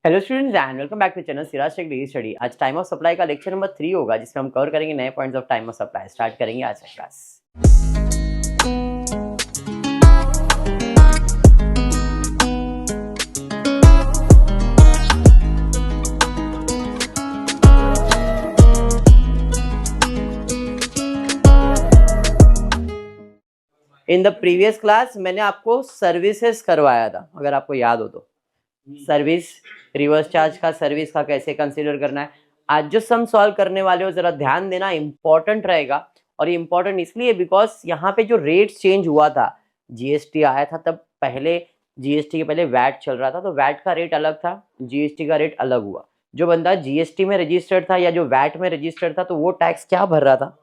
Hello students and welcome back to channel Siraj tech daily study. आज time of supply का lecture number 3 होगा, जिसमें हम कवर करेंगे नए points of time of supply. Start करेंगे आज का class. In the previous class मैंने आपको सर्विसेज करवाया था, अगर आपको याद हो तो। सर्विस, रिवर्स चार्ज का, सर्विस का कैसे कंसीडर करना है। आज जो सम सॉल्व करने वाले हो जरा ध्यान देना, इंपॉर्टेंट रहेगा। और ये इंपॉर्टेंट इसलिए बिकॉज यहाँ पे जो रेट चेंज हुआ था, जीएसटी आया था तब, पहले जीएसटी के पहले वैट चल रहा था, तो वैट का रेट अलग था, जीएसटी का रेट अलग हुआ। जो बंदा जीएसटी में रजिस्टर्ड था या जो वैट में रजिस्टर्ड था, तो वो टैक्स क्या भर रहा था,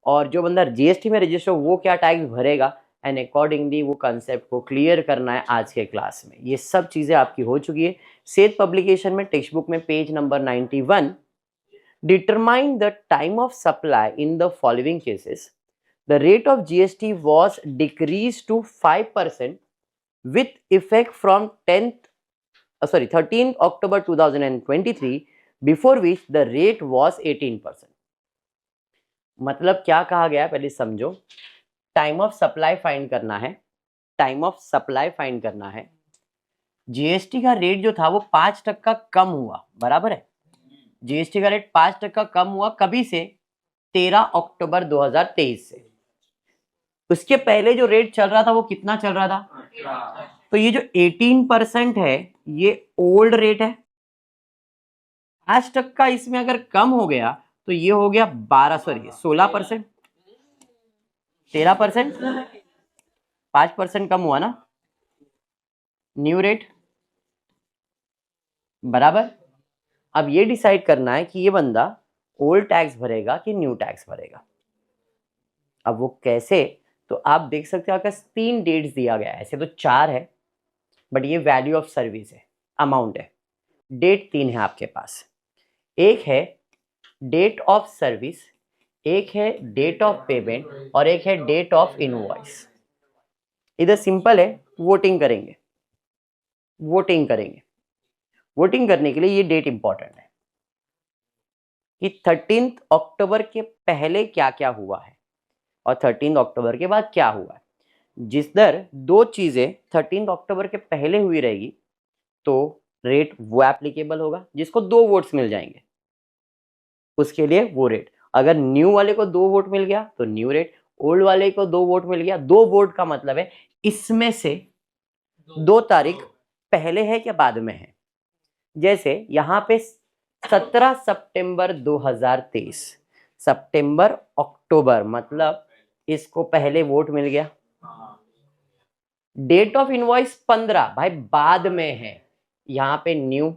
और जो बंदा जीएसटी में रजिस्टर वो क्या टैक्स भरेगा, एंड अकॉर्डिंगली वो कंसेप्ट को क्लियर करना है आज के क्लास में। ये सब चीजें आपकी हो चुकी है। सेठ पब्लिकेशन में टेक्स्ट बुक में page number 91, determine the time of supply in the following cases. The rate of GST was decrease to 5% with effect from 13th October 2023, before which the rate was 18%। मतलब क्या कहा गया है पहले समझो। Time of supply find करना है, time of supply find करना है। जीएसटी का रेट जो था वो 5% कम हुआ, बराबर है। जीएसटी का रेट 5% कम हुआ कभी से, 13 अक्टूबर 2023 से। उसके पहले जो रेट चल रहा था वो कितना चल रहा था, तो ये जो 18% है ये ओल्ड रेट है। 5% इसमें अगर कम हो गया तो ये हो गया 16%। 13%, 5% कम हुआ ना, न्यू रेट, बराबर। अब ये डिसाइड करना है कि ये बंदा ओल्ड टैक्स भरेगा कि न्यू टैक्स भरेगा। अब वो कैसे, तो आप देख सकते हो, आपका 3 डेट्स दिया गया है, ऐसे तो 4 है, बट ये वैल्यू ऑफ सर्विस है, अमाउंट है। डेट 3 है आपके पास, एक है डेट ऑफ सर्विस, एक है डेट ऑफ पेमेंट, और एक है डेट ऑफ इनवॉइस। इधर सिंपल है, वोटिंग करेंगे। वोटिंग करेंगे, वोटिंग करने के लिए ये डेट इंपॉर्टेंट है कि 13 अक्टूबर के पहले क्या क्या हुआ है और 13 अक्टूबर के बाद क्या हुआ है। जिस दर दो चीजें 13 अक्टूबर के पहले हुई रहेगी तो रेट वो एप्लीकेबल होगा जिसको 2 वोट्स मिल जाएंगे, उसके लिए वो रेट। अगर न्यू वाले को 2 वोट मिल गया तो न्यू रेट, ओल्ड वाले को 2 वोट मिल गया। 2 वोट का मतलब है इसमें से 2 तारीख पहले है क्या बाद में है। जैसे यहाँ पे 17 सितंबर 2023, सितंबर अक्टूबर, मतलब इसको पहले वोट मिल गया। डेट ऑफ इनवॉइस 15, भाई बाद में है, यहाँ पे न्यू,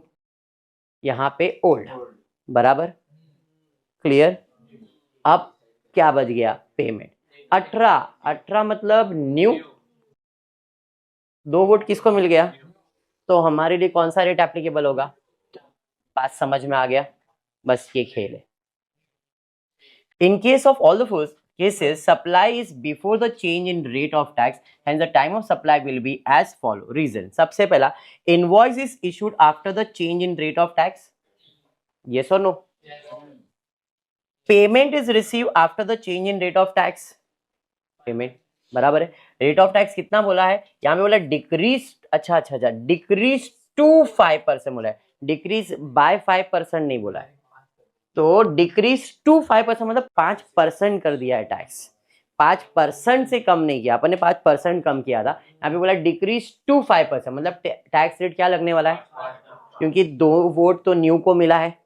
यहाँ पे ओल्ड, बराबर, क्लियर। अब क्या बच गया, पेमेंट। 18 मतलब न्यू, 2 वोट किसको मिल गया, तो हमारे लिए कौन सा रेट एप्लीकेबल होगा। बात समझ में आ गया, बस ये खेल है। In case of all the first cases, supply is before the change in rate of tax, hence the time of supply will be as follow. Reason, सबसे पहला, invoice is issued after the change in rate of tax, yes or no? Yes. Payment is received after the change in rate of tax, payment, बराबर है। Rate of tax कितना बोला है, यहाँ पे बोला डिक्रीज, अच्छा, डिक्रीज टू 5% बोला है, डिक्रीज बाय 5% नहीं बोला है। तो डिक्रीज टू 5% मतलब 5% कर दिया है टैक्स, 5% से कम नहीं किया अपन ने, 5% कम किया था। यहाँ पे बोला डिक्रीज टू 5%, मतलब टैक्स रेट क्या लगने वाला है, क्योंकि 2 वोट तो न्यू को मिला है,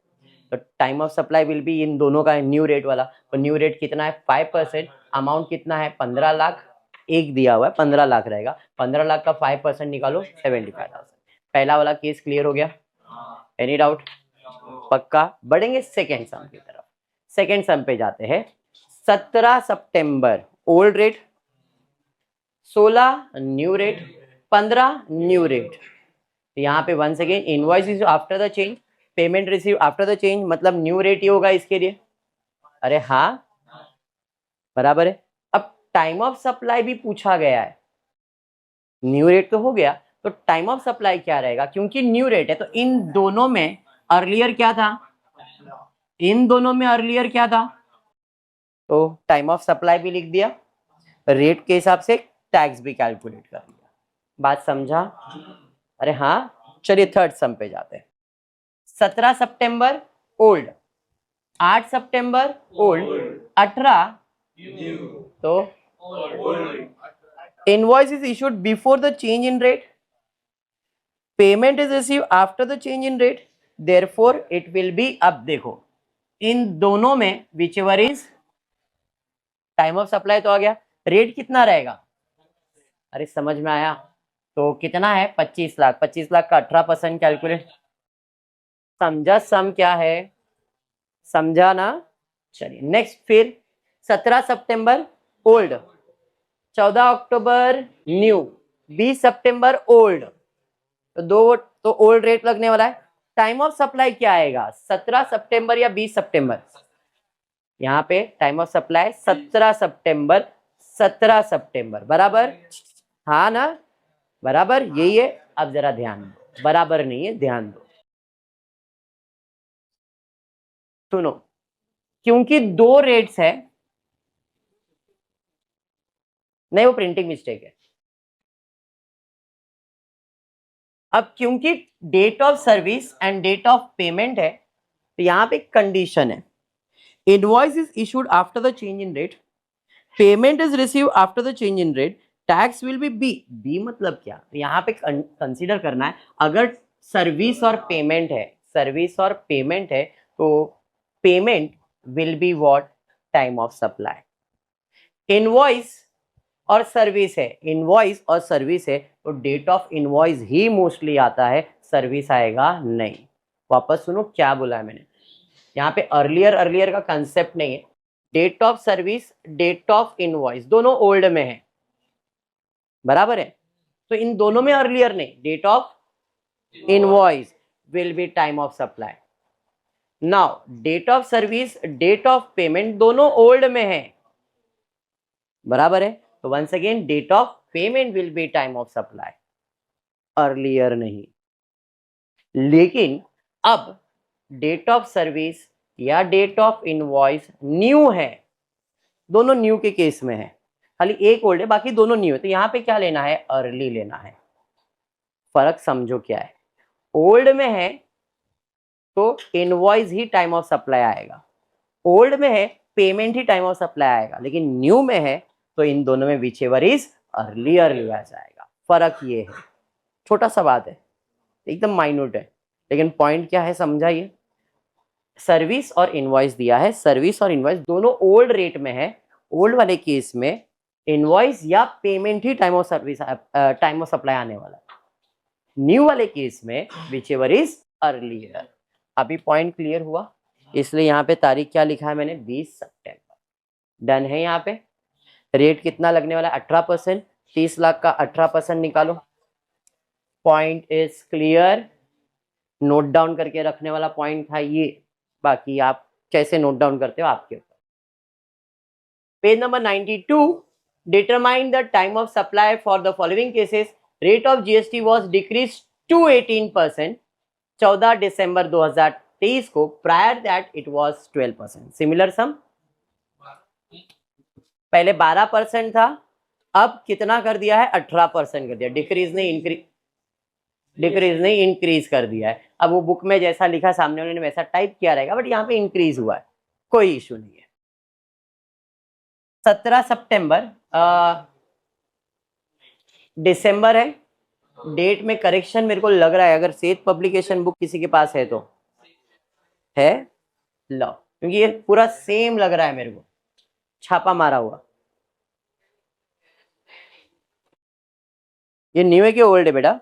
तो time of supply will be in दोनों का न्यू रेट वाला। तो न्यू रेट कितना है, 5%। अमाउंट कितना है, 15 लाख, एक दिया हुआ है 15 लाख रहेगा, 15 लाख का 5% निकालो 75,000। पहला वाला केस क्लियर हो गया, एनी डाउट, पक्का। बढ़ेंगे सेकेंड सम की तरफ। सेकेंड सम पे जाते हैं। 17 सितंबर old rate, 16 new rate, 15 new rate. यहाँ पे once again invoice is after the change, payment receive after the change, मतलब न्यू रेट ही होगा इसके लिए। अरे हाँ, बराबर है। अब टाइम ऑफ सप्लाई भी पूछा गया है, न्यू रेट तो हो गया, तो टाइम ऑफ सप्लाई क्या रहेगा, क्योंकि न्यू रेट है तो इन दोनों में अर्लियर क्या था, इन दोनों में अर्लियर क्या था, तो टाइम ऑफ सप्लाई भी लिख दिया, रेट के हिसाब से टैक्स भी कैलकुलेट कर लिया। बात समझा? अरे हाँ, चलिए थर्ड सम पे जाते हैं। 17 सितंबर ओल्ड, 8 सितंबर ओल्ड, 18 तो invoice is issued before the change in rate, payment is receive after the change in rate, therefore it will be, अब देखो इन दोनों में which ever is time of supply तो आ गया, रेट कितना रहेगा, अरे समझ में आया, तो कितना है 25 लाख, 25 लाख का 18% कैलकुलेट, समझा सम क्या है, समझा ना। चलिए नेक्स्ट, फिर 17 सितंबर ओल्ड, 14 अक्टूबर न्यू, 20 सितंबर ओल्ड, तो दो तो ओल्ड रेट लगने वाला है। टाइम ऑफ सप्लाई क्या आएगा, 17 सितंबर या 20 सितंबर, यहाँ पे टाइम ऑफ सप्लाई 17 सितंबर, 17 सितंबर बराबर, हाँ ना, बराबर यही है। अब जरा ध्यान दो, बराबर नहीं है, ध्यान दो, सुनो, क्योंकि दो रेट्स है, नहीं वो प्रिंटिंग मिस्टेक है। अब क्योंकि date of service and date of payment है, तो यहाँ पे कंडीशन है, invoice is issued after the change in rate, payment is receive after the change in rate, tax will be be, be मतलब क्या, यहाँ पे कंसीडर करना है, अगर सर्विस और पेमेंट है, सर्विस और पेमेंट है, तो payment will be what, time of supply. Invoice और सर्विस है, इनवॉइस और सर्विस है, तो डेट ऑफ इनवॉइस ही मोस्टली आता है, सर्विस आएगा नहीं। वापस सुनो क्या बोला है मैंने, यहाँ पे अर्लियर अर्लियर का कंसेप्ट नहीं है, date of service date of invoice दोनों ओल्ड में है, बराबर है, तो इन दोनों में अर्लियर नहीं, date of invoice will be time of supply. Now date of service date of payment दोनों ओल्ड में है, बराबर है, तो once again date of payment will be time of supply, earlier नहीं। लेकिन अब डेट ऑफ सर्विस या डेट ऑफ इनवॉइस न्यू है, दोनों न्यू के केस में है, खाली एक ओल्ड है बाकी दोनों न्यू है, तो यहाँ पे क्या लेना है, अर्ली लेना है। फर्क समझो क्या है, ओल्ड में है तो invoice he time of supply आएगा, ओल्ड में है payment he time of supply आएगा, लेकिन न्यू में है तो इन दोनों में विच एवर इज अर्लियर लिया जाएगा। फर्क ये है, छोटा सा बात है, एकदम माइन्यूट है, लेकिन पॉइंट क्या है समझाइए। सर्विस और इनवॉइस दिया है, सर्विस और इनवॉइस दोनों ओल्ड रेट में है, ओल्ड वाले केस में इनवॉइस या payment he time of service time of supply आने वाला है, न्यू वाले केस में विच एवर इज अर्लियर। अभी पॉइंट क्लियर हुआ, इसलिए यहाँ पे तारीख क्या लिखा है मैंने, 20 सितंबर, डन है। यहाँ पे रेट कितना लगने वाला है, 18%, 30 लाख का 18% निकालो, point is clear. Note down करके रखने वाला पॉइंट था ये, बाकी आप कैसे नोट डाउन करते हो आपके ऊपर। Page number 92, determine the time of supply for the following cases, rate of GST was decrease to 18% 14 दिसंबर 2023 को, prior that it was 12%। Similar sum, पहले 12% था, अब कितना कर दिया है, 18% कर दिया, डिक्रीज नहीं इंक्रीज कर दिया है। अब वो बुक में जैसा लिखा सामने वाले ने वैसा टाइप किया रहेगा, बट यहाँ पे इंक्रीज हुआ है, कोई इशू नहीं है। 17 सितंबर दिसंबर है, डेट में करेक्शन मेरे को लग रहा है, अगर सेठ पब्लिकेशन बुक किसी के पास है तो है, लो, क्योंकि ये पूरा सेम लग रहा है मेरे को, छापा मारा हुआ। ये न्यू है कि ओल्ड है बेटा,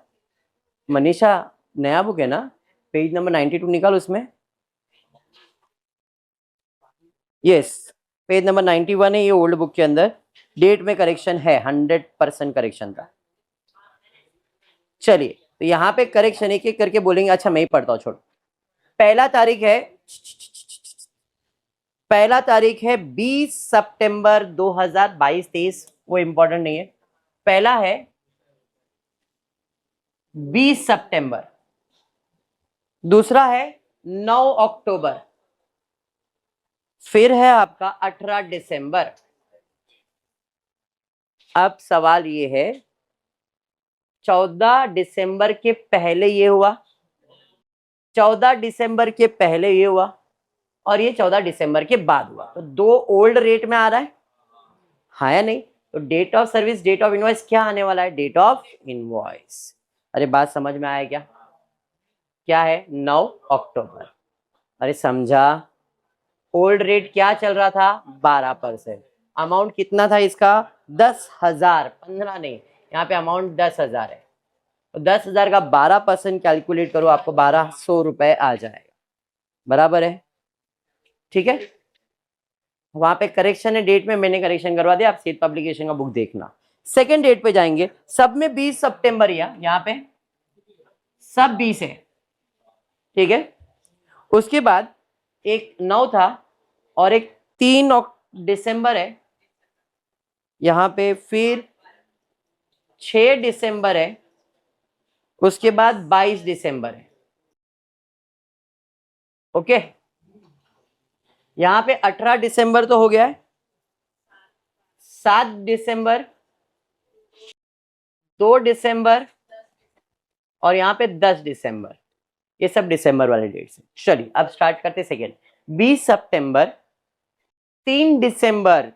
मनीषा नया बुक है ना, पेज नंबर 92 निकाल, उसमें यस पेज नंबर 91 है, ये ओल्ड बुक के अंदर डेट में करेक्शन है, 100% करेक्शन था। चलिए तो यहाँ पे करेक्शन एक एक करके बोलेंगे, अच्छा मैं ही पढ़ता हूँ, छोड़। पहला तारीख है 20 सितंबर 2022-23, वो इंपॉर्टेंट नहीं है। पहला है 20 सितंबर, दूसरा है 9 अक्टूबर, फिर है आपका 18 दिसंबर। अब सवाल ये है 14 दिसंबर के पहले ये हुआ, 14 दिसंबर के पहले ये हुआ, और ये 14 दिसंबर के बाद हुआ, तो दो ओल्ड रेट में आ रहा है, हाँ या नहीं? तो date of service, date of invoice क्या आने वाला है? Date of invoice. अरे बात समझ में आया क्या? क्या है? 9 अक्टूबर। अरे समझा? ओल्ड रेट क्या चल रहा था? 12%। अमाउंट कितना था इसका? 10,000, 15 नहीं, यहाँ पे अमाउंट 10,000 है, तो 10,000 का 12% कैलकुलेट करो, आपको 1,200 रुपए आ जाएगा, बराबर है? ठीक है, वहां पे करेक्शन है डेट में, मैंने करेक्शन करवा दिया, आप सीट पब्लिकेशन का बुक देखना। सेकेंड डेट पे जाएंगे, सब में 20 सितंबर, यहाँ पे सब 20 है, ठीक है। उसके बाद एक 9 था और एक 3 दिसंबर है, यहाँ पे फिर 6 दिसंबर है, उसके बाद 22 दिसंबर है, ओके। यहाँ पे 18 दिसंबर तो हो गया है, 7 दिसंबर, 2 दिसंबर, और यहाँ पे 10 दिसंबर, ये सब दिसंबर वाले डेट्स हैं। चलिए अब स्टार्ट करते सेकेंड। 20 सितंबर, 3 दिसंबर,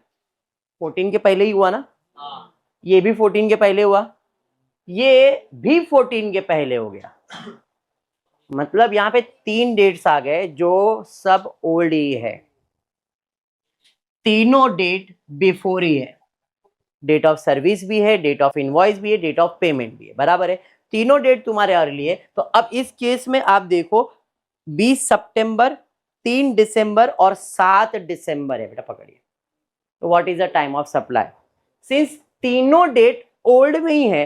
14 के पहले ही हुआ ना, ये भी 14 के पहले हुआ, ये भी 14 के पहले हो गया, मतलब यहाँ पे 3 डेट्स आ गए जो सब ओल्ड ही है, तीनों डेट बिफोर ही है, डेट ऑफ सर्विस भी है, डेट ऑफ इनवॉइस भी है, डेट ऑफ पेमेंट भी है, बराबर है? तीनों डेट तुम्हारे अर्ली है। तो अब इस केस में आप देखो 20 सितंबर, 3 दिसंबर और 7 दिसंबर है, बेटा पकड़िए। तो what is the time of supply? Since तीनों डेट ओल्ड में ही है,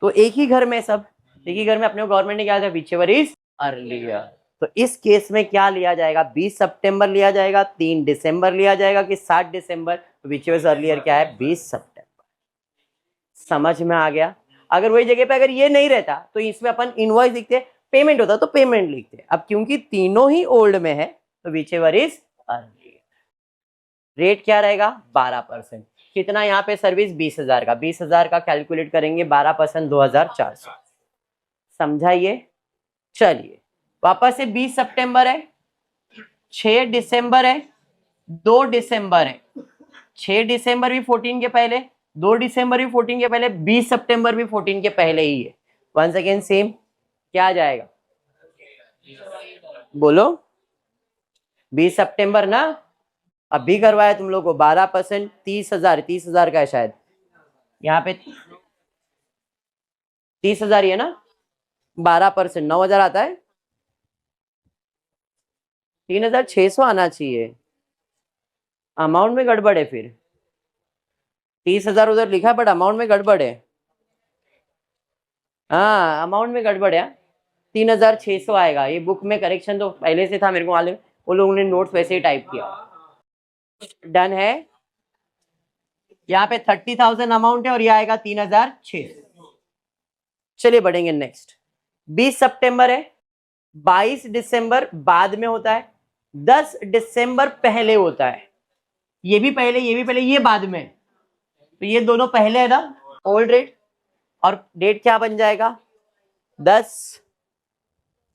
तो एक ही घर में सब, एक ही घर में अपने गवर्नमेंट ने क्या था? Whichever is earlier. तो इस केस में क्या लिया जाएगा? 20 सितंबर लिया जाएगा, 3 दिसंबर लिया जाएगा कि 7 दिसंबर? व्हिचएवर इज अर्लियर क्या है? 20 सितंबर। समझ में आ गया? अगर वही जगह पे अगर ये नहीं रहता तो इसमें अपन इनवॉइस लिखते, पेमेंट होता तो पेमेंट लिखते। अब क्योंकि तीनों ही ओल्ड में है तो व्हिचएवर इज अर्लियर। रेट क्या रहेगा? 12%। कितना यहाँ पे? सर्विस 20,000 का, 20,000 का कैलकुलेट करेंगे 12%, 2,400। समझाइए? चलिए वापस से 20 सितंबर है, 6 दिसंबर है, 2 दिसंबर है, 6 दिसंबर भी 14 के पहले, 2 दिसंबर भी 14 के पहले, 20 सितंबर भी 14 के पहले ही है। वंस अगेन सेम, क्या आ जाएगा? बोलो, 20 सितंबर ना, अभी करवाया तुम लोग को 12%, 30,000, 30,000 का है शायद, यहाँ पे 30,000 ही है ना, 12%, 9,000 आता है, 3,600 आना चाहिए। अमाउंट में गड़बड़ है, फिर 30,000 उधर लिखा है बट अमाउंट में गड़बड़ है, हाँ अमाउंट में गड़बड़ है, 3,600 आएगा। ये बुक में करेक्शन तो पहले से था, मेरे को मालूम, वो लोगों ने नोट्स वैसे ही टाइप किया। डन है? यहाँ पे 30,000 अमाउंट है और ये आएगा 3,600। चलिए बढ़ेंगे नेक्स्ट। 20 सितंबर है, 22 दिसंबर बाद में होता है, 10 दिसंबर पहले होता है, ये भी पहले, ये भी पहले, ये बाद में, तो ये दोनों पहले है ना, ओल्ड रेट। और डेट क्या बन जाएगा? 10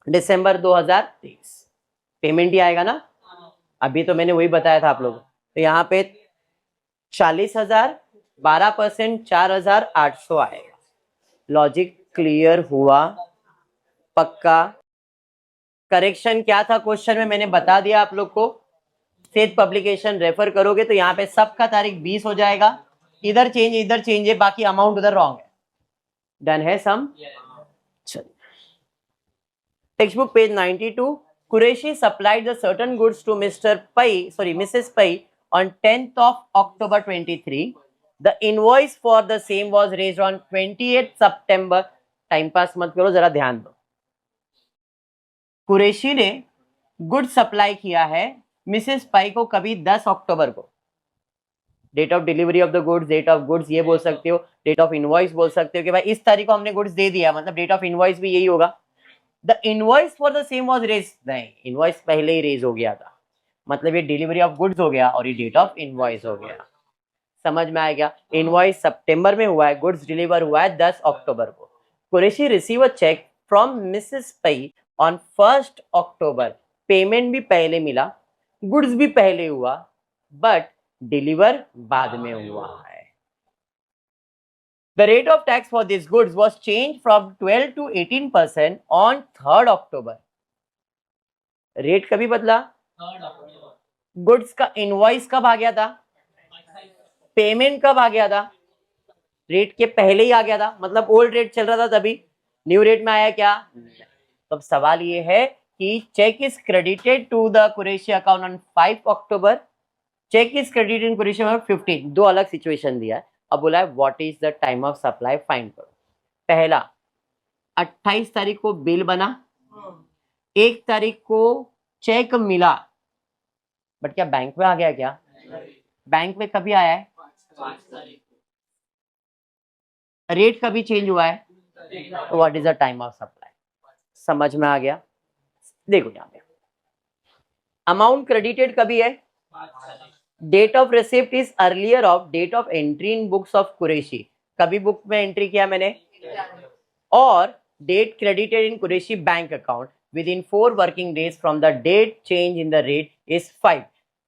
दिसंबर 2023। पेमेंट ही आएगा ना, अभी तो मैंने वही बताया था आप लोगों को। तो यहाँ पे 40,000, 12%, 4,800 आएगा। लॉजिक क्लियर हुआ? पक्का? करेक्शन क्या था क्वेश्चन में मैंने बता दिया आप लोग को। सेज पब्लिकेशन रेफर करोगे तो यहाँ पे सबका तारीख 20 हो जाएगा, इधर चेंज है, बाकी अमाउंट उधर रॉन्ग है। डन है sum? Textbook page 92। Qureshi supplied the certain goods to Mrs. Pai on 10th of October 23. The invoice for the same was raised on 28th September. Time pass मत करो, जरा ध्यान दो। कुरैशी ने good supply किया है Mrs पाई को कभी 10 अक्टूबर को, date of delivery of the goods, date of goods ये बोल सकते हो, डेट ऑफ इनवॉइस बोल सकते हो कि भाई इस तारीख को हमने गुड्स दे दिया, मतलब डेट ऑफ इनवॉइस भी यही होगा। The invoice for the same was raise, नहीं इनवॉइस पहले ही रेज हो गया था, मतलब ये डिलीवरी ऑफ गुड्स हो गया और ये डेट ऑफ इनवॉइस हो गया। समझ में आएगा? इनवॉइस सितंबर में हुआ है, गुड्स डिलीवर हुआ है 10 अक्टूबर को। Qureshi receive a cheque from Mrs Pai on 1 October, payment भी पहले मिला, गुड्स भी पहले हुआ, बट डिलीवर बाद में हुआ है। The rate of tax for these goods was changed from 12 to 18% on 3rd October. Rate कभी बदला? गुड्स का इनवॉइस कब आ गया था? पेमेंट कब आ गया था? रेट के पहले ही आ गया था, मतलब ओल्ड रेट चल रहा था तभी, न्यू रेट में आया क्या? तो अब सवाल ये है कि cheque is credited to the Qureshi account on 5 October, cheque is credited in Qureshi account 15, दो अलग सिचुएशन दिया है। अब बोला है what is the time of supply, find करो। पहला 28 तारीख को बिल बना, 1 तारीख को चेक मिला, बट क्या बैंक में आ गया क्या? बैंक में कभी आया है? रेट कभी चेंज हुआ है? What is the time of supply? समझ में आ गया? देखो यहाँ पे अमाउंट क्रेडिटेड कभी है? Date of receipt is earlier of date of entry in books of Qureshi, कभी बुक में एंट्री किया मैंने, और date credited in Qureshi bank account within 4 working days from the date change in the rate is 5,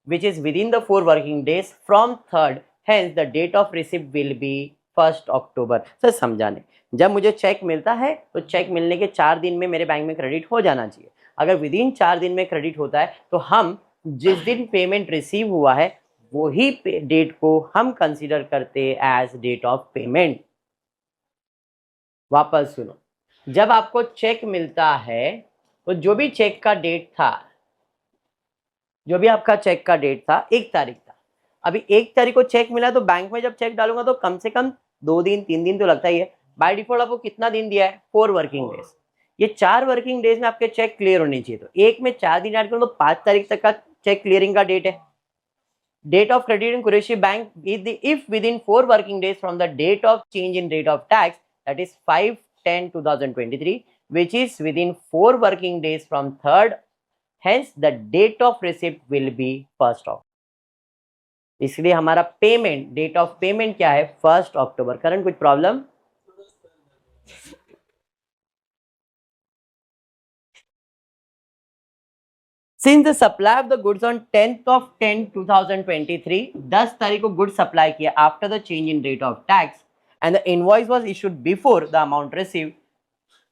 which is within the 4 working days from 3rd, hence the date of receipt will be 1st October। Sir समझाने, जब मुझे check मिलता है तो check मिलने के 4 दिन में मेरे बैंक में क्रेडिट हो जाना चाहिए। अगर विदिन 4 दिन में क्रेडिट होता है तो हम जिस दिन पेमेंट रिसीव हुआ है वही डेट को हम कंसीडर करते हैं एज डेट ऑफ पेमेंट। वापस सुनो, जब आपको चेक मिलता है तो जो भी चेक का डेट था, जो भी आपका चेक का डेट था 1 तारीख था, अभी 1 तारीख को चेक मिला तो बैंक में जब चेक डालूंगा तो कम से कम 2 दिन 3 दिन तो लगता ही है। बाय डिफॉल्ट आपको कितना दिन दिया है? 4 वर्किंग डेज। ये 4 वर्किंग डेज में आपके चेक क्लियर होने चाहिए, तो एक में 4 दिन ऐड करो तो 5 तारीख तक का चेक क्लियरिंग का डेट है। Date of credit in Qureshi bank if within 4 working days from the date of change in rate of tax, that is 5/10/2023, which is within 4 working days from 3rd, hence the date of receipt will be 1st of। इसलिए हमारा payment, date of payment क्या है? 1st अक्टूबर। करण कुछ problem? Since the supply of the goods on 10th of 10/2023, 10 तारीख को goods supply किया after the change in rate of tax and the invoice was issued before the amount received,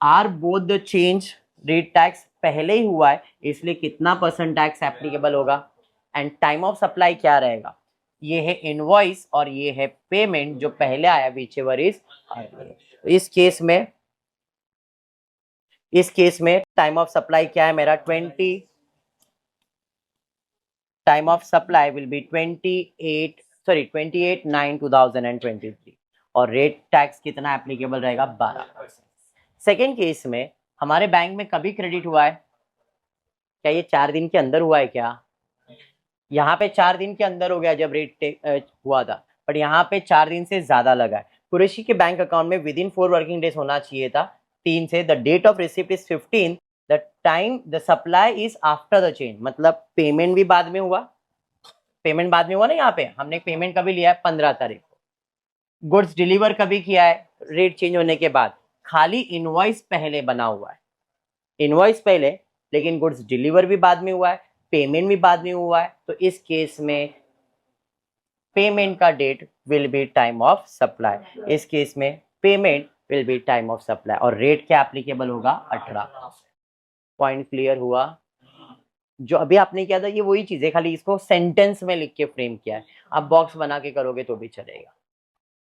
are both the change rate tax पहले ही हुआ है, इसलिए कितना percent tax applicable होगा? And time of supply क्या रहेगा? ये है इनवॉइस और ये है पेमेंट जो पहले आया, विच एवर इज। इस केस में टाइम ऑफ सप्लाई क्या है मेरा? 20, time of supply will be 28/9/2023 और रेट टैक्स कितना एप्लीकेबल रहेगा? 12%। सेकेंड केस में हमारे बैंक में कभी क्रेडिट हुआ है? क्या ये 4 दिन के अंदर हुआ है क्या? यहाँ पे 4 दिन के अंदर हो गया जब रेट हुआ था, बट यहाँ पे 4 दिन से ज्यादा लगा है। कुरैशी के बैंक अकाउंट में विदिन 4 वर्किंग डेज होना चाहिए था, 3 से। The date of receipt is 15, the time the supply is after the change, मतलब पेमेंट भी बाद में हुआ। पेमेंट बाद में हुआ ना, यहाँ पे हमने पेमेंट कभी लिया है? 15 तारीख को। गुड्स डिलीवर कभी किया है? रेट चेंज होने के बाद। खाली इनवॉइस पहले बना हुआ है, इनवॉइस पहले, लेकिन गुड्स डिलीवर भी बाद में हुआ है, पेमेंट भी बाद में हुआ है। तो इस केस में पेमेंट का date will be time of supply. इस केस में payment will be time of supply और रेट क्या एप्लीकेबल होगा? 18। पॉइंट क्लियर हुआ? जो अभी आपने किया था ये वही चीज है, खाली इसको सेंटेंस में लिख के फ्रेम किया है। आप बॉक्स बना के करोगे तो भी चलेगा।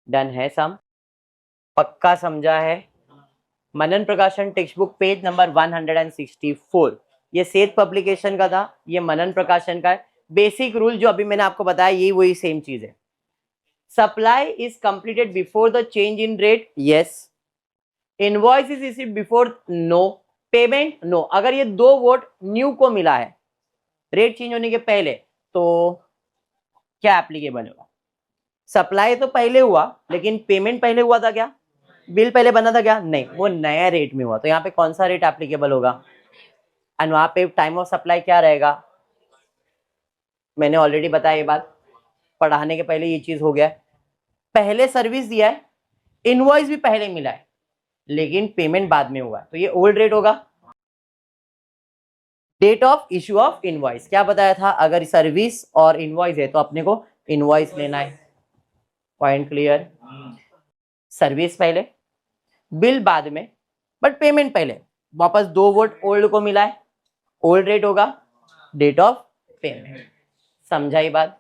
डन है सम? पक्का समझा है? मनन प्रकाशन टेक्स्ट बुक पेज नंबर 164, ये सेठ पब्लिकेशन का था, ये मनन प्रकाशन का है। बेसिक रूल जो अभी मैंने आपको बताया यही वही सेम चीज है। Supply is completed before the change in rate, yes. Invoice is received before, no. Payment, no. अगर ये 2 वोट न्यू को मिला है रेट चेंज होने के पहले तो क्या एप्लीकेबल होगा? सप्लाई तो पहले हुआ लेकिन पेमेंट पहले हुआ था क्या? बिल पहले बना था क्या? नहीं, वो नया रेट में हुआ। तो यहाँ पे कौन सा रेट एप्लीकेबल होगा? एंड वहां पे टाइम ऑफ सप्लाई क्या रहेगा? मैंने ऑलरेडी बताया ये बात, पढ़ाने के पहले ये चीज हो गया है। पहले सर्विस दिया है, इनवॉइस भी पहले मिला है, लेकिन पेमेंट बाद में हुआ है, तो ये ओल्ड रेट होगा। Date of issue of invoice क्या बताया था? अगर सर्विस और इनवॉइस है तो अपने को इनवॉइस लेना है। Point clear? सर्विस पहले, बिल बाद में, बट पेमेंट पहले। वापस 2 वोट ओल्ड को मिला है, ओल्ड रेट होगा डेट ऑफ पेमेंट। समझा ये बात?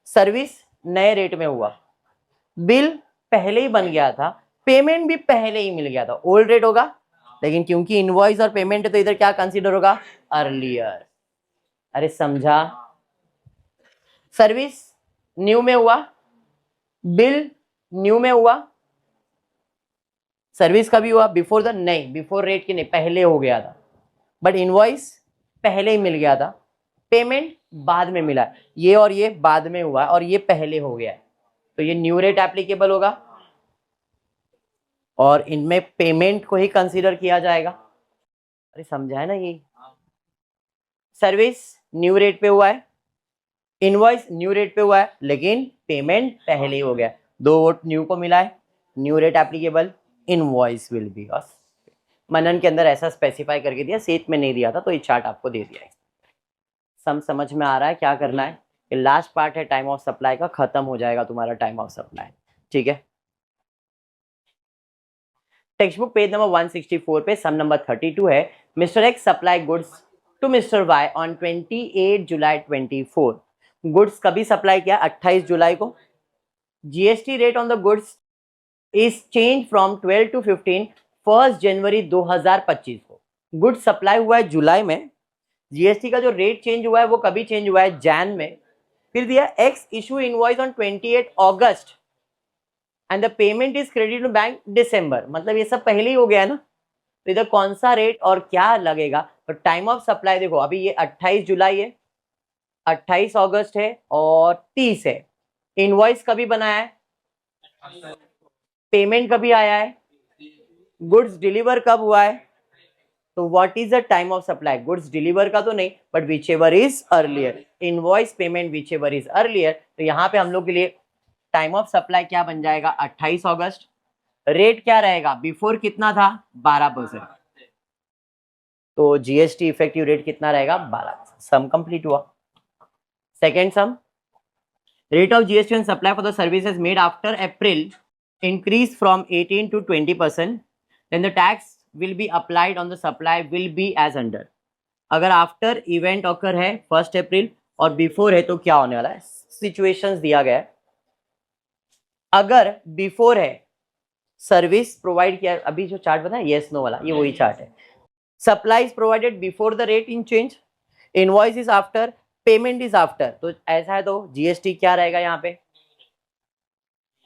सर्विस नए रेट में हुआ, बिल पहले ही बन गया था, पेमेंट भी पहले ही मिल गया था, ओल्ड रेट होगा। लेकिन क्योंकि इनवॉइस और पेमेंट है तो इधर क्या कंसीडर होगा? अर्लियर। अरे समझा? सर्विस न्यू में हुआ, बिल न्यू में हुआ। सर्विस कभी हुआ? बिफोर द, नहीं, बिफोर रेट के नहीं, पहले हो गया था, बट इनवॉइस पहले ही मिल गया था, पेमेंट बाद में मिला। ये और ये बाद में हुआ और ये पहले हो गया है, तो ये न्यू रेट एप्लीकेबल होगा और इनमें पेमेंट को ही कंसीडर किया जाएगा। अरे समझा है ना? ये सर्विस न्यू रेट पे हुआ है, इनवॉइस न्यू रेट पे हुआ है, लेकिन पेमेंट पहले ही हो गया। 2 वोट न्यू को मिला है, new rate applicable, invoice will be. Manan के अंदर ऐसा स्पेसिफाई करके दिया, सेट में नहीं दिया था, तो ये चार्ट आपको दे दिया है। समझ में आ रहा है क्या करना है? ये लास्ट पार्ट है टाइम ऑफ सप्लाई का, खत्म हो जाएगा तुम्हारा टाइम ऑफ सप्लाई। ठीक है, टेक्स्ट बुक पेज नंबर 164 पे सम नंबर 32 है। Mister X supply goods to Mister Y on 28 July 24। Goods कभी सप्लाई किया? 28 जुलाई को। GST rate on the goods is change from 12 to 15 1 January 2025 को। गुड्स सप्लाई हुआ है जुलाई में, जीएसटी का जो रेट चेंज हुआ है वो कभी चेंज हुआ है? जैन में। फिर दिया एक्स इशू इनवॉइस ऑन 28 अगस्त and the payment is credit to bank दिसंबर। मतलब ये सब पहले ही हो गया है ना, तो इधर कौन सा रेट और क्या लगेगा? तो टाइम ऑफ सप्लाई देखो, अभी ये 28 जुलाई है, 28 अगस्त है और 30 है। इनवॉइस कभी बनाया है? पेमेंट कभी आया है? गुड्स डिलीवर कब हुआ है? तो what is the time of supply? Goods deliver का तो नहीं, but which ever is earlier, invoice payment which ever is earlier. तो यहाँ पे हम लोग के लिए टाइम ऑफ सप्लाई क्या बन जाएगा? 28 अगस्त। रेट क्या रहेगा? बिफोर कितना था? 12%। तो जीएसटी इफेक्टिव रेट कितना रहेगा? 12%। सम कंप्लीट हुआ। Second sum, rate of GST on supply for the services made after April increase from 18 to 20%, then the tax will be applied on the supply will be as under। अगर after event occur है 1 अप्रैल और before है तो क्या होने वाला है? Situations दिया गया है। अगर बिफोर है, सर्विस प्रोवाइड किया, अभी जो चार्ट बताया यस नो वाला, ये वही चार्ट है। Supply is provided before the rate in change, invoice is after, payment is after. तो ऐसा है तो जीएसटी क्या रहेगा यहाँ पे?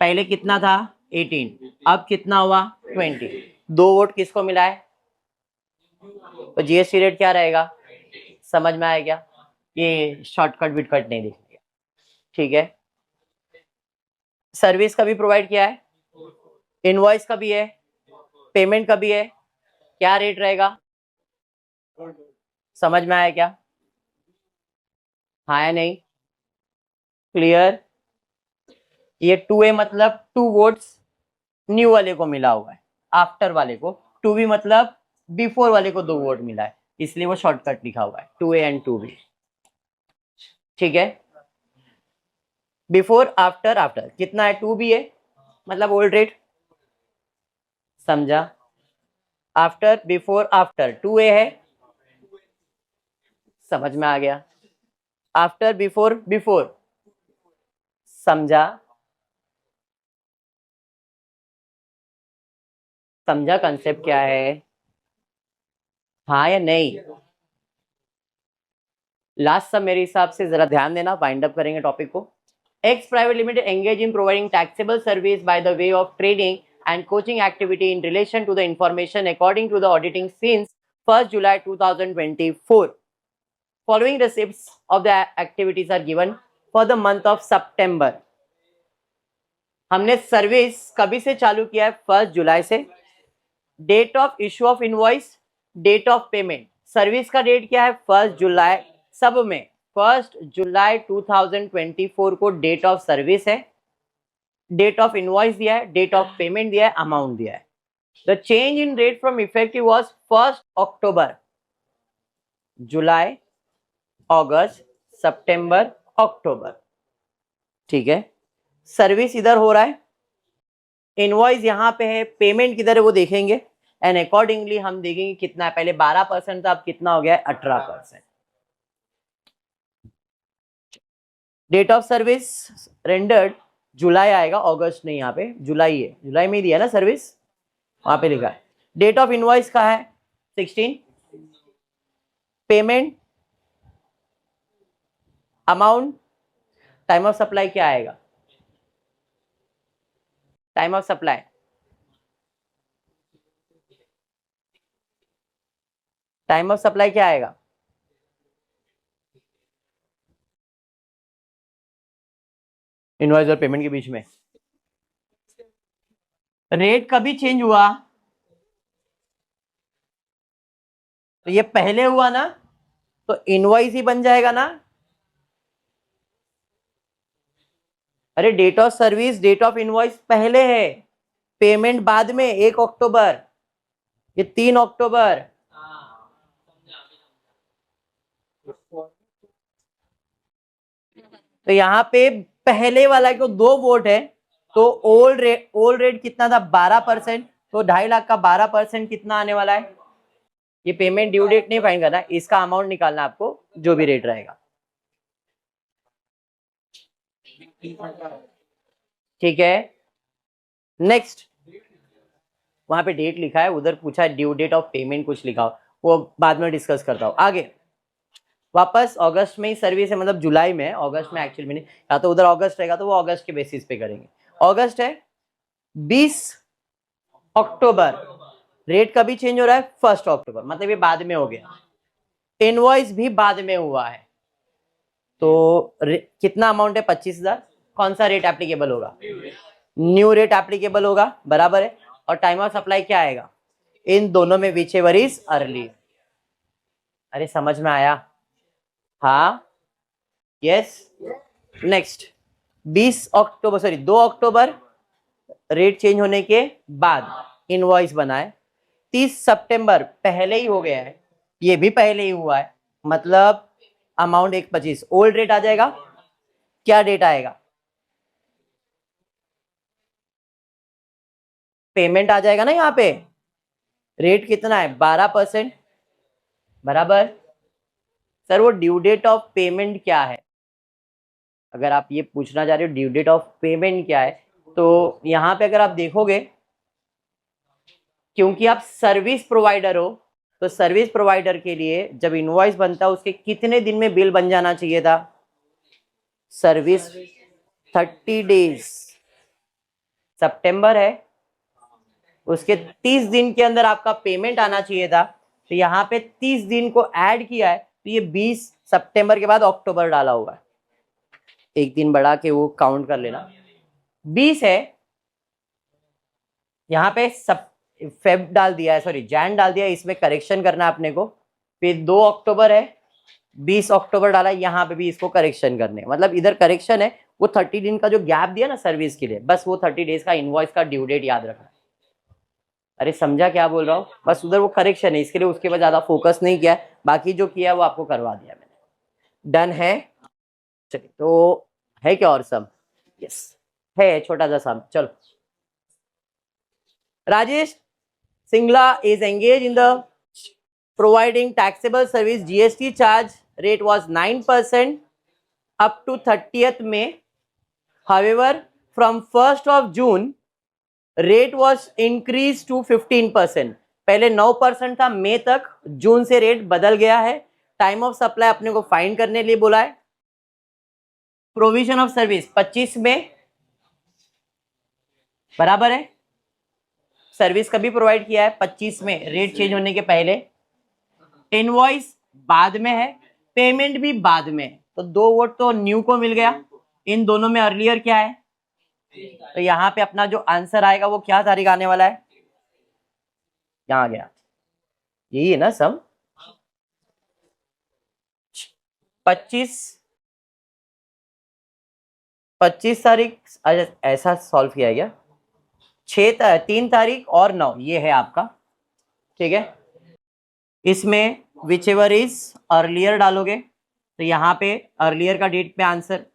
पहले कितना था? 18, अब कितना हुआ? 20। 2 वोट किसको मिला है? तो जीएसटी रेट क्या रहेगा? समझ में आया क्या? ये शॉर्टकट विटकट नहीं दिखेगा। ठीक है, सर्विस का भी प्रोवाइड किया है, इनवॉइस का भी है, पेमेंट का भी है, क्या रेट रहेगा? समझ में आया क्या? हाँ या नहीं? क्लियर? ये 2A मतलब 2 वोट्स न्यू वाले को मिला हुआ है, आफ्टर वाले को 2B मतलब बिफोर वाले को 2 वोट मिला है, इसलिए वो शॉर्टकट लिखा हुआ है 2A एंड 2B। ठीक है, बिफोर आफ्टर, आफ्टर कितना है? 2B है, मतलब ओल्ड रेट। समझा? आफ्टर बिफोर आफ्टर 2A है, समझ में आ गया? आफ्टर बिफोर बिफोर, समझा? समझा कंसेप्ट क्या है? हाँ या नहीं? लास्ट सब मेरे हिसाब से जरा ध्यान देना, वाइंड अप करेंगे टॉपिक को। X Private Limited engage in providing taxable service by the way of trading and coaching activity in relation to the information according to the auditing since 1st July 2024. Following receipts of the activities are given for the month of September. हमने service कभी से चालू किया है? 1 जुलाई से। Date of issue of invoice, date of payment, service का date क्या है? 1 जुलाई। सब में 1 जुलाई 2024 को डेट ऑफ सर्विस है, डेट ऑफ इनवॉइस दिया है, डेट ऑफ पेमेंट दिया है, अमाउंट दिया है। The change in rate from effective was 1 अक्टूबर। जुलाई, अगस्त, सितंबर, अक्टूबर, ठीक है। सर्विस इधर हो रहा है, इनवॉइस यहां पे है, पेमेंट किधर है वो देखेंगे एंड अकॉर्डिंगली हम देखेंगे कितना है। पहले 12% था, अब कितना हो गया है? 18%। डेट ऑफ सर्विस रेंडर्ड जुलाई आएगा, अगस्त नहीं, यहाँ पे जुलाई है, जुलाई में ही दिया ना सर्विस, वहां पे लिखा है। डेट ऑफ इनवॉइस का है 16, payment, amount, time of supply क्या आएगा? Time of supply time of supply क्या आएगा? इनवॉइस और पेमेंट के बीच में रेट कभी चेंज हुआ? तो ये पहले हुआ ना, तो इनवॉइस ही बन जाएगा ना। अरे date of service, date of invoice पहले है, पेमेंट बाद में 1 अक्टूबर, ये 3 अक्टूबर। तो यहाँ पे पहले वाला को 2 वोट है, तो ओल्ड रेट कितना था? 12%। तो 2.5 लाख का 12% कितना आने वाला है? ये पेमेंट ड्यू डेट नहीं फाइंड करना, इसका अमाउंट निकालना आपको, जो भी रेट रहेगा, ठीक है। नेक्स्ट, वहां पे डेट लिखा है, उधर पूछा है ड्यू डेट ऑफ पेमेंट कुछ लिखा हो, वो बाद में डिस्कस करता हूं। आगे वापस अगस्त में ही सर्विस है, मतलब जुलाई में, अगस्त में एक्चुअल में नहीं, या तो उधर अगस्त रहेगा तो वो अगस्त के बेसिस पे करेंगे। अगस्त है 20 अक्टूबर, रेट कभी चेंज हो रहा है? 1 अक्टूबर, मतलब ये बाद में हो गया। इनवॉइस भी बाद में हुआ है, तो कितना अमाउंट है? 25,000। कौन सा रेट एप्लीकेबल होगा? न्यू रेट एप्लीकेबल होगा, बराबर है। और टाइम ऑफ सप्लाई क्या आएगा? इन दोनों में विच एवर इज अर्ली। अरे समझ में आया? हाँ, यस। नेक्स्ट 20 अक्टूबर, सॉरी 2 अक्टूबर रेट चेंज होने के बाद इनवॉइस बनाए। 30 सितंबर पहले ही हो गया है, ये भी पहले ही हुआ है, मतलब अमाउंट 125, ओल्ड रेट आ जाएगा। क्या डेट आएगा? पेमेंट आ जाएगा ना, यहाँ पे रेट कितना है? 12%, बराबर। सर वो ड्यू डेट ऑफ पेमेंट क्या है? अगर आप ये पूछना चाह रहे हो ड्यू डेट ऑफ पेमेंट क्या है, तो यहाँ पे अगर आप देखोगे, क्योंकि आप सर्विस प्रोवाइडर हो, तो सर्विस प्रोवाइडर के लिए जब इनवॉइस बनता है उसके कितने दिन में बिल बन जाना चाहिए था? सर्विस 30 डेज, सितंबर है, उसके 30 दिन के अंदर आपका पेमेंट आना चाहिए था। तो यहाँ पे 30 दिन को ऐड किया है, तो ये 20 सितंबर के बाद अक्टूबर डाला हुआ है, एक दिन बढ़ा के वो काउंट कर लेना। 20 है, यहाँ पे सब फेब डाल दिया है, सॉरी जैन डाल दिया है, इसमें करेक्शन करना है अपने को। फिर 2 अक्टूबर है, 20 अक्टूबर डाला, यहाँ पे भी इसको करेक्शन करने, मतलब इधर करेक्शन है। वो 30 दिन का जो गैप दिया ना सर्विस के लिए, बस वो 30 डेज का इनवॉइस का ड्यू डेट याद रखना। अरे समझा क्या बोल रहा हूँ? बस उधर वो करेक्शन है, इसके लिए उसके बाद ज्यादा फोकस नहीं किया, बाकी जो किया वो आपको करवा दिया मैंने। डन है? चलिए, तो है क्या और सब? यस, है छोटा सा सम। चलो, Rajesh Singla is engaged in the providing taxable service. GST charge rate was 9% up to 30th May. However, from 1st of June, rate was increased to 15%. पहले 9% था मई तक, जून से रेट बदल गया है। टाइम ऑफ सप्लाई अपने को फाइंड करने लिए बोला है। प्रोविजन ऑफ सर्विस 25 में, बराबर है। सर्विस कभी प्रोवाइड किया है? 25 में, रेट चेंज होने के पहले। इनवॉइस बाद में है, पेमेंट भी बाद में, तो 2 वोट तो न्यू को मिल गया। इन दोनों में अर्लियर क्या है? तो यहाँ पे अपना जो आंसर आएगा वो क्या तारीख आने वाला है, यहाँ गया, यही है ना सम, 25 तारीख। अच्छा ऐसा सॉल्व किया गया, 3 तारीख और 9, ये है आपका, ठीक है। इसमें विच एवर इज अर्लियर डालोगे, तो यहाँ पे अर्लियर का डेट पे आंसर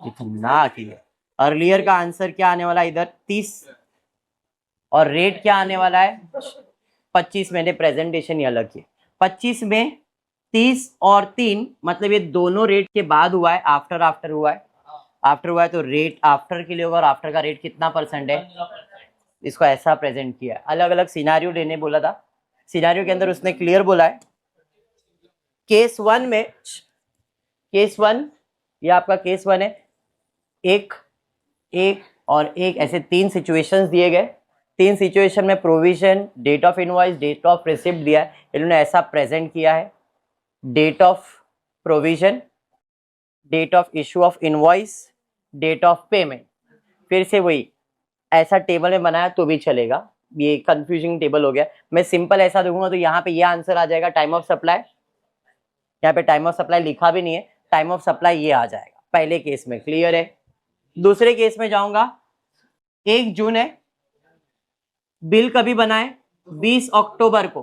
इतना क्लियर, अर्लियर का आंसर क्या आने वाला है इधर 30, और रेट क्या आने वाला है 25। मैंने प्रेजेंटेशन ही अलग की, 25 में 30 और 3, मतलब ये दोनों रेट के बाद हुआ है, आफ्टर हुआ है, आफ्टर हुआ है, तो रेट आफ्टर के लिए होगा, और आफ्टर का रेट कितना परसेंट है, इसको ऐसा प्रेजेंट किया है। अलग अलग सिनारियो लेने बोला था, सिनारियो के अंदर उसने क्लियर बोला है। केस 1 में, केस 1 ये आपका केस 1 है, एक और एक, ऐसे 3 सिचुएशंस दिए गए। 3 सिचुएशन में provision, date of invoice, date of receipt दिया है, इन्होंने ऐसा प्रेजेंट किया है, date of provision, date of issue of invoice, date of payment. फिर से वही ऐसा टेबल में बनाया तो भी चलेगा, ये कंफ्यूजिंग टेबल हो गया। मैं सिंपल ऐसा दूंगा तो यहाँ पे ये आंसर आ जाएगा, टाइम ऑफ सप्लाई, यहाँ पे टाइम ऑफ सप्लाई लिखा भी नहीं है, टाइम ऑफ सप्लाई ये आ जाएगा। पहले केस में क्लियर है। दूसरे केस में जाऊंगा, 1 जून है, बिल कभी बनाए 20 अक्टूबर को,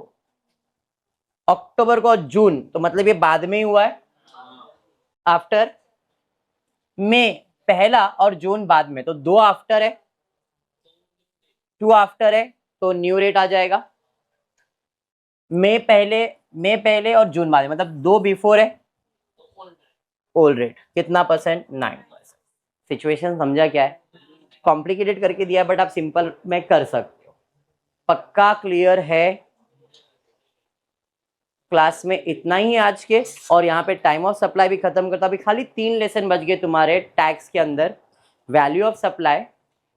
अक्टूबर को और जून, तो मतलब ये बाद में ही हुआ है, आफ्टर। मई पहला और जून बाद में, तो 2 आफ्टर है, 2 आफ्टर है, तो न्यू रेट आ जाएगा। मई पहले और जून बाद में, मतलब 2 बिफोर है, ओल्ड रेट कितना परसेंट, 9%। सिचुएशन समझा क्या है, कॉम्प्लिकेटेड करके दिया बट आप सिंपल में कर सकते हो। पक्का क्लियर है? क्लास में इतना ही है आज के, और यहाँ पे टाइम ऑफ सप्लाई भी खत्म करता। अभी खाली 3 लेसन बच गए तुम्हारे टैक्स के अंदर, value of supply,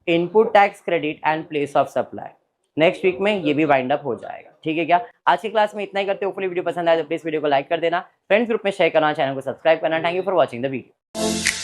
input tax credit and place of supply. Next week में ये भी वाइंड अप हो जाएगा, ठीक है क्या? आज की क्लास में इतना ही करते हो। वीडियो पसंद आए तो प्लीज वीडियो को लाइक कर देना, फ्रेंड्स ग्रुप में शेयर करना, चैनल को सब्सक्राइब करना। Thank you for watching the video.